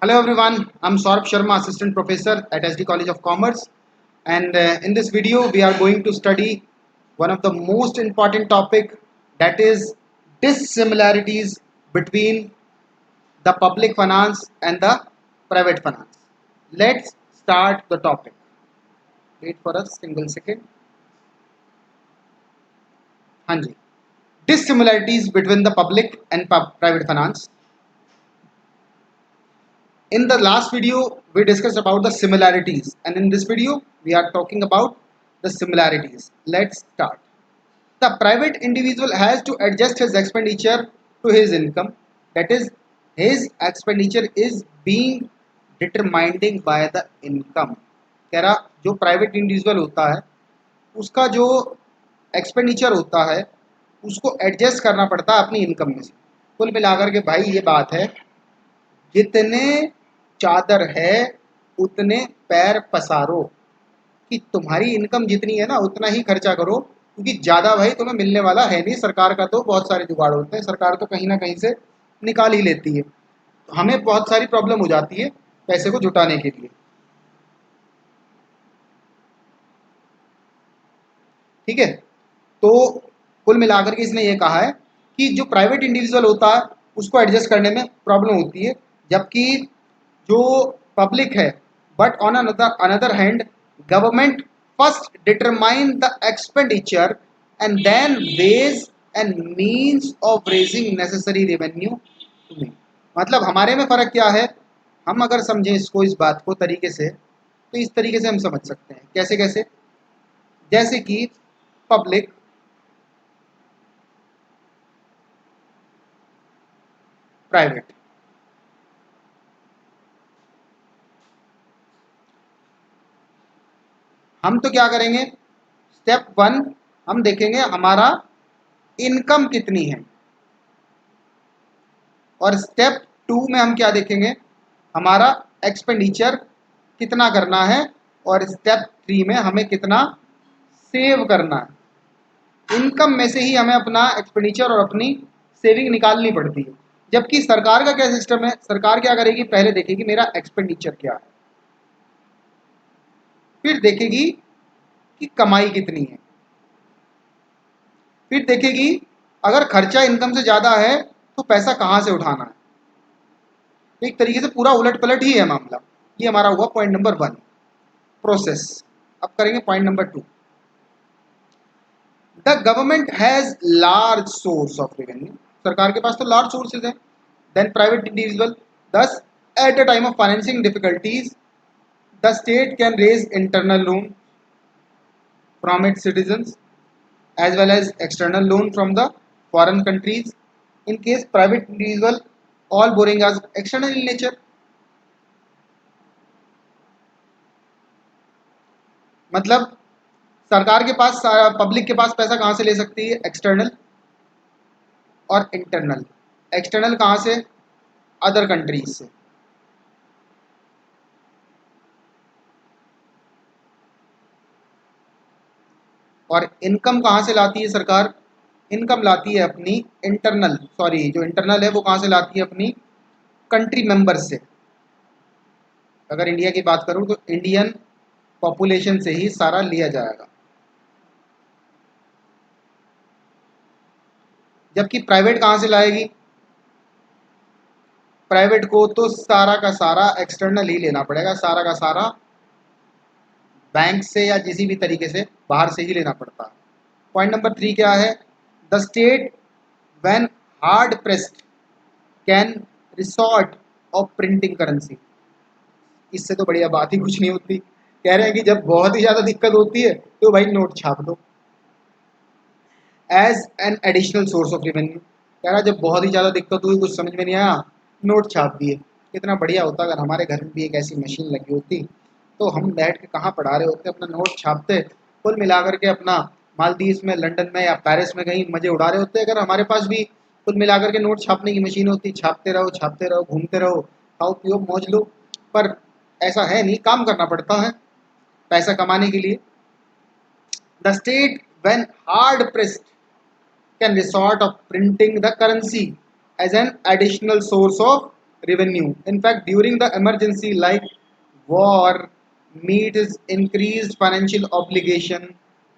Hello everyone, I'm Saurabh Sharma, Assistant Professor at SD College of Commerce, and in this video we are going to study one of the most important topic, that is dissimilarities between the public finance and the private finance. Let's start the topic. Wait for a single second. हाँ जी. Dissimilarities between the public and private finance. In the last video, we discussed about the similarities, and in this video, we are talking about the similarities. Let's start. The private individual has to adjust his expenditure to his income. That is, his expenditure is being determined by the income. कह रहा जो private individual होता है उसका जो expenditure होता है उसको एडजस्ट करना पड़ता है अपनी इनकम में से. कुल मिलाकर के भाई ये बात है, जितने चादर है उतने पैर पसारो, कि तुम्हारी इनकम जितनी है ना उतना ही खर्चा करो, क्योंकि ज़्यादा भाई तुम्हें मिलने वाला है नहीं. सरकार का तो बहुत सारे जुगाड़ होते हैं, सरकार तो कहीं ना कहीं से निकाल ही लेती है. तो हमें बहुत सारी प्रॉब्लम हो जाती है पैसे को जुटाने के लिए. ठीक है, तो कुल मिलाकर के इसने ये कहा है कि जो प्राइवेट इंडिविजुअल होता है उसको एडजस्ट करने में प्रॉब्लम होती है, जबकि जो पब्लिक है, but on another hand government first determine the expenditure and then ways and means of raising necessary revenue to me. मतलब हमारे में फ़र्क क्या है, हम अगर समझें इसको, इस बात को तरीके से, तो इस तरीके से हम समझ सकते हैं. कैसे कैसे? जैसे कि पब्लिक प्राइवेट, हम तो क्या करेंगे, स्टेप वन हम देखेंगे हमारा इनकम कितनी है, और स्टेप टू में हम क्या देखेंगे, हमारा एक्सपेंडिचर कितना करना है, और स्टेप थ्री में हमें कितना सेव करना है. इनकम में से ही हमें अपना एक्सपेंडिचर और अपनी सेविंग निकालनी पड़ती है. जबकि सरकार का क्या सिस्टम है, सरकार क्या करेगी, पहले देखेगी मेरा एक्सपेंडिचर क्या है, फिर देखेगी कि कमाई कितनी है, फिर देखेगी अगर खर्चा इनकम से ज़्यादा है तो पैसा कहाँ से उठाना है. एक तरीके से पूरा उलट पलट ही है मामला. ये हमारा हुआ पॉइंट नंबर वन, प्रोसेस. अब करेंगे point number two. The government has large source of revenue. सरकार के पास तो लार्ज सोर्सेज हैं. Then private individual, thus at the time of financing difficulties the state can raise internal loan from its citizens as well as external loan from the foreign countries. In case private individual, all borrowing as external in nature. मतलब सरकार के पास, public के पास पैसा कहाँ से ले सकती है, एक्सटर्नल और इंटरनल. एक्सटर्नल कहाँ से, अदर कंट्रीज से. और इनकम कहाँ से लाती है सरकार, इनकम लाती है अपनी इंटरनल, सॉरी जो इंटरनल है वो कहाँ से लाती है, अपनी कंट्री मेंबर्स से. अगर इंडिया की बात करूँ तो इंडियन पॉपुलेशन से ही सारा लिया जाएगा. जबकि प्राइवेट कहाँ से लाएगी, प्राइवेट को तो सारा का सारा एक्सटर्नल ही लेना पड़ेगा, सारा का सारा बैंक से या किसी भी तरीके से बाहर से ही लेना पड़ता है. पॉइंट नंबर थ्री क्या है, the state when hard pressed can resort of printing currency. इससे तो बढ़िया बात ही कुछ नहीं होती. कह रहे हैं कि जब बहुत ही ज़्यादा दिक्कत होती है तो भाई नोट छाप दो as an additional source of revenue. कह रहा जब बहुत ही ज़्यादा दिक्कत हुई, कुछ समझ में नहीं आया, नोट छाप दिए. कितना बढ़िया होता अगर हमारे घर में भी एक ऐसी मशीन लगी होती, तो हम बैठ के कहाँ पढ़ा रहे होते, अपना नोट छापते, कुल मिलाकर के अपना मालदीव्स में, लंदन में या पेरिस में कहीं मज़े उड़ा रहे होते. अगर हमारे पास भी कुल मिलाकर के नोट छापने की मशीन होती, छापते रहो, घूमते रहो, खाओ पियो मौज लो. पर ऐसा है नहीं, काम करना पड़ता है पैसा कमाने के लिए. The state when hard pressed can resort of printing the currency as an additional source of revenue. In fact, during the emergency like war, meet is increased financial obligation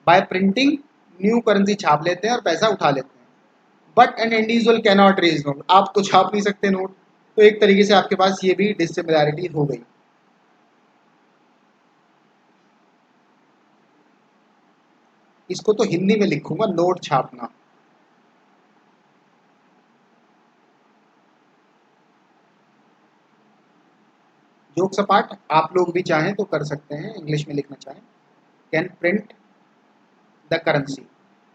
by printing new currency छाप लेते हैं और पैसा उठा लेते हैं. But an individual can not raise note. आप तो छाप नहीं सकते नोट, तो एक तरीके से आपके पास ये भी डिसिमिलैरिटी हो गई. इसको तो हिंदी में लिखूंगा, नोट छापना. जोक सपाट आप लोग भी चाहें तो कर सकते हैं, इंग्लिश में लिखना चाहें. कैन प्रिंट द करेंसी,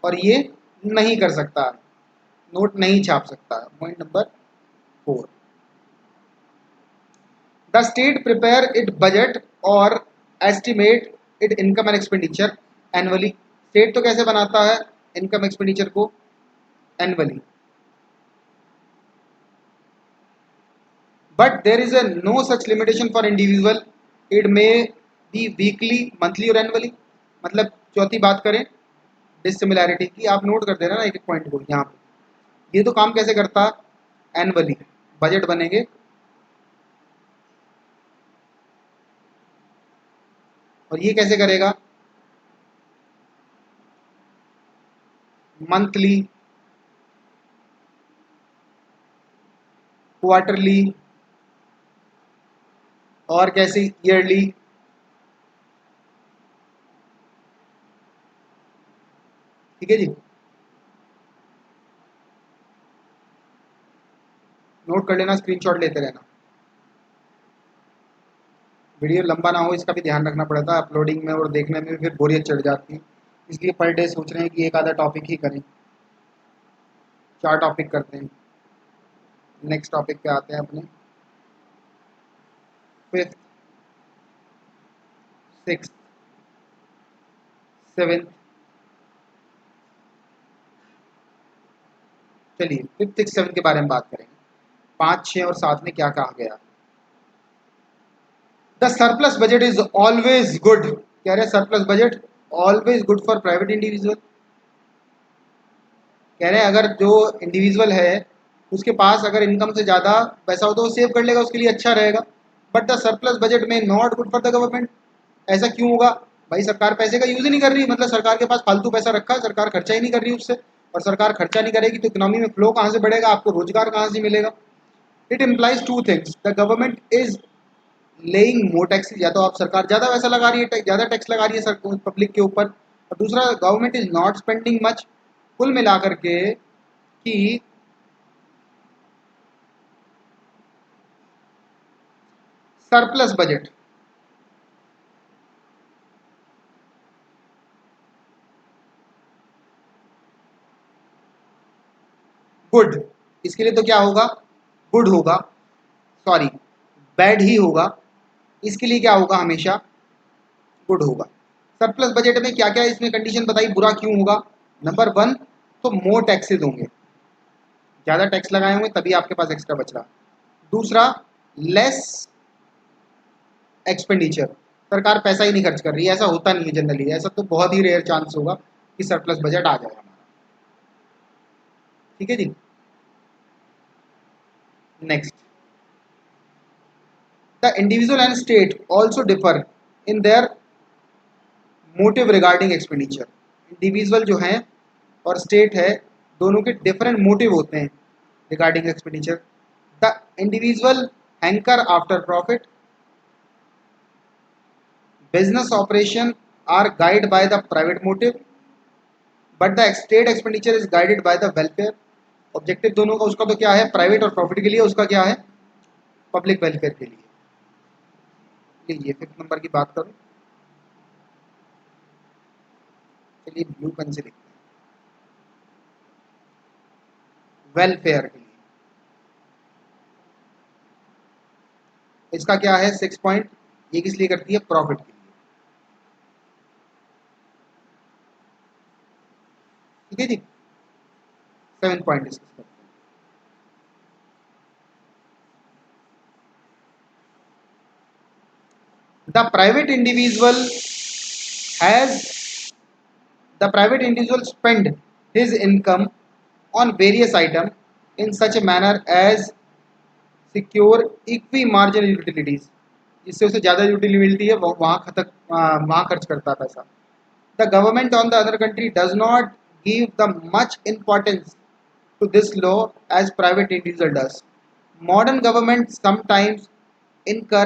और ये नहीं कर सकता, नोट नहीं छाप सकता. Point number 4. The state prepare it budget और estimate it income and expenditure annually. State तो कैसे बनाता है इनकम एक्सपेंडिचर को? Annually. But there is a no such limitation for individual. It may be weekly, monthly और annually. मतलब चौथी बात करें डिसिमिलैरिटी की, आप नोट कर देना ना एक एक पॉइंट को यहाँ पे. ये तो काम कैसे करता है? एनुअली बजट बनेंगे, और ये कैसे करेगा? मंथली, क्वार्टरली, और कैसे ईयरली. ठीक है जी, नोट कर लेना, स्क्रीनशॉट लेते रहना. वीडियो लंबा ना हो इसका भी ध्यान रखना पड़ता है, अपलोडिंग में और देखने में भी फिर बोरियत चढ़ जाती है. इसलिए पर डे सोच रहे हैं कि एक आधा टॉपिक ही करें. 4 टॉपिक करते हैं. नेक्स्ट टॉपिक पे आते हैं अपने. 5th, 6th, 7th. चलिए 5th, 6th, 7th के बारे में बात करेंगे. 5, 6 और 7 में क्या कहा गया? The surplus budget is always good. कह रहे surplus budget always good for private individual. कह रहे हैं अगर जो इंडिविजुअल है उसके पास अगर इनकम से ज़्यादा पैसा हो तो वो सेव कर लेगा, उसके लिए अच्छा रहेगा. बट द सरप्लस बजट में not good for the government. ऐसा क्यों होगा? भाई सरकार पैसे का यूज़ ही नहीं कर रही, मतलब सरकार के पास फालतू पैसा रखा है, सरकार खर्चा ही नहीं कर रही उससे. और सरकार खर्चा नहीं करेगी तो इकोनॉमी में फ्लो कहाँ से बढ़ेगा, आपको रोजगार कहाँ से मिलेगा? It implies 2 things. The government is laying more tax. या तो आप सरकार ज़्यादा पैसा लगा रही है, ज़्यादा टैक्स लगा रही है पब्लिक के ऊपर. और दूसरा, government is not spending much. कुल मिलाकर के कि सरप्लस बजट गुड. इसके लिए तो क्या होगा? गुड होगा. सॉरी, बैड ही होगा. इसके लिए क्या होगा? हमेशा गुड होगा. सरप्लस बजट में क्या क्या इसमें कंडीशन बताई, बुरा क्यों होगा? नंबर 1 तो मोर टैक्सेस होंगे, ज़्यादा टैक्स लगाए होंगे तभी आपके पास एक्स्ट्रा बच रहा. दूसरा, लेस एक्सपेंडिचर. सरकार पैसा ही नहीं खर्च कर रही है, ऐसा होता नहीं है जनरली. ऐसा तो बहुत ही रेयर चांस होगा कि सरप्लस बजट आ जाए हमारा. ठीक है जी. Next, the individual and state also differ in their motive regarding expenditure. Individual जो हैं और स्टेट है, दोनों के डिफरेंट मोटिव होते हैं regarding expenditure. The individual hanker after profit. Business operation are guide by the private motive, but the state expenditure is guided by the welfare. Objective दोनों का, उसका तो क्या है? प्राइवेट और प्रॉफिट के लिए, उसका क्या है? पब्लिक वेलफेयर के लिए. ये 5th नंबर की बात करूं. चलिए ब्लू पेन से लिखते हैं. वेलफेयर के लिए इसका क्या है? 6 पॉइंट. ये किस लिए करती है? प्रॉफिट के लिए. ठीक है जी. 7 पॉइंट डिस्कस करते हैं. The private individual has the private individual spend his income on various items in such a manner as secure equi marginal utilities, जिससे उसे ज़्यादा यूटिलिटी मिलती है वो वहाँ खर्च करता है पैसा. The government on the other country does not give the much importance to this law as private individual does. Modern governments sometimes incur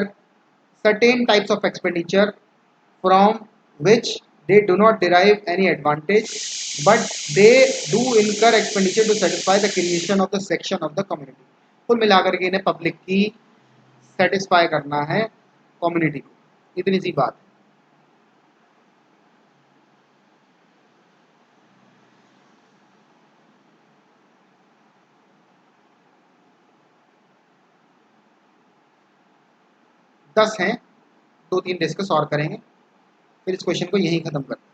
certain types of expenditure from which they do not derive any advantage, but they do incur expenditure to satisfy the creation of the section of the community. कुल मिलाकर के इन्हें public की satisfy करना है community को, इतनी सी बात. 10 हैं, 2-3 डिस्कस और करेंगे, फिर इस क्वेश्चन को यहीं खत्म करते हैं.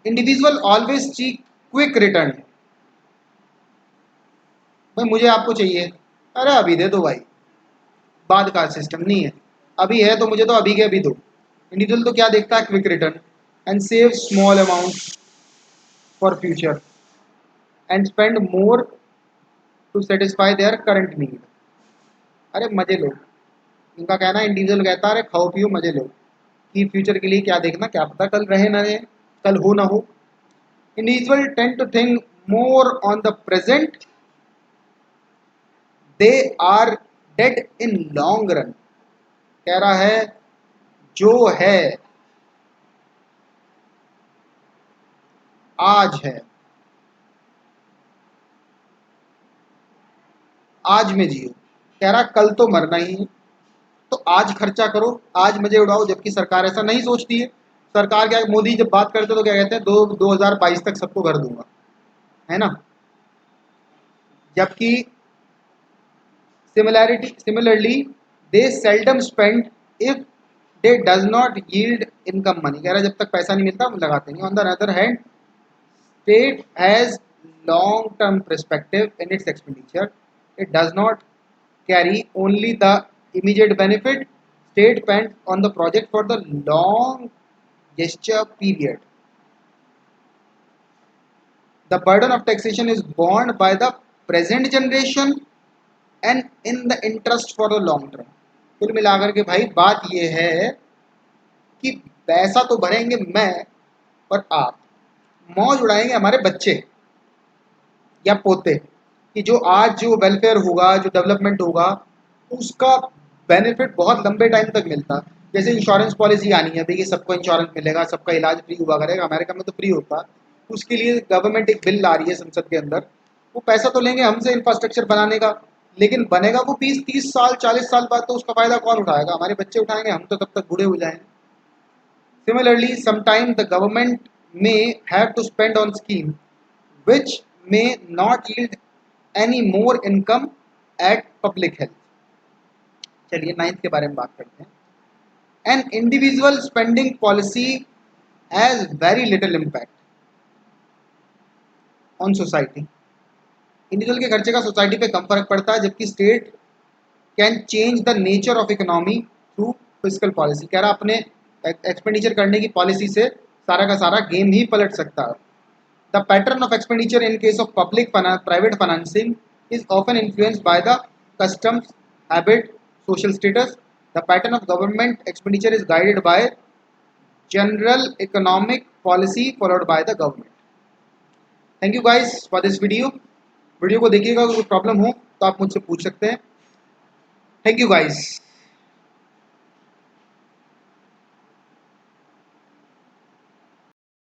Individual always seek quick return. भाई मुझे आपको चाहिए, अरे अभी दे दो भाई, बाद का सिस्टम नहीं है, अभी है तो मुझे तो अभी के अभी दो. इंडिविजुअल तो क्या देखता है, quick return and save small amount for future and spend more to satisfy their current need. अरे मजे लो, इनका कहना है, इंडिविजुअल कहता है अरे खाओ पियो मजे लो, कि फ्यूचर के लिए क्या देखना, क्या पता कल रहे ना रहे, कल हो ना हो. Individual tend to think more on the present, they are dead in long run. कह रहा है जो है आज है, आज में जियो. कह रहा कल तो मरना ही है, तो आज खर्चा करो, आज मजे उड़ाओ. जबकि सरकार ऐसा नहीं सोचती है. सरकार क्या, मोदी जब बात करते तो क्या कहते हैं, 2022 तक सबको कर दूंगा, है ना. जबकि similarly they seldom spend if they does not yield income money. कह रहा जब तक पैसा नहीं मिलता हम लगाते नहीं. On the other hand state has long term perspective in its expenditure. It does not carry only the immediate benefit. State spends on the project for the long gesture period. The burden of taxation is borne by the present generation and in the interest for the long term. कुल मिलाकर के भाई बात यह है कि पैसा तो भरेंगे मैं और आप, मौज उड़ाएंगे हमारे बच्चे या पोते, कि जो आज जो वेलफेयर होगा, जो डेवलपमेंट होगा, उसका बेनिफिट बहुत लंबे टाइम तक मिलता. जैसे इंश्योरेंस पॉलिसी आनी है भाई कि सबको इंश्योरेंस मिलेगा, सबका इलाज फ्री हुआ करेगा. अमेरिका में तो फ्री होता. उसके लिए गवर्नमेंट एक बिल ला रही है संसद के अंदर. वो पैसा तो लेंगे हमसे इंफ्रास्ट्रक्चर बनाने का, लेकिन बनेगा वो 20-30 साल 40 साल बाद. तो उसका फायदा कौन उठाएगा, हमारे बच्चे उठाएंगे, हम तो तब तक बूढ़े हो जाएंगे. Similarly, sometimes the government may have to spend on scheme which may not yield any more income at public health. चलिए 9th के बारे में बात करते हैं. An individual spending policy has very little impact on society. Individual के खर्चे का सोसाइटी पे कम फर्क पड़ता है, जबकि state can change the nature of economy through physical policy. कह रहा अपने एक्सपेंडिचर करने की पॉलिसी से सारा का सारा गेम ही पलट सकता है. The pattern of expenditure in case of public private financing is often influenced by the customs, habit, social status. The pattern of government expenditure is guided by general economic policy followed by the government. Thank you guys for this video. Video को देखिएगा, कोई problem हो तो आप मुझसे पूछ सकते हैं. Thank you guys.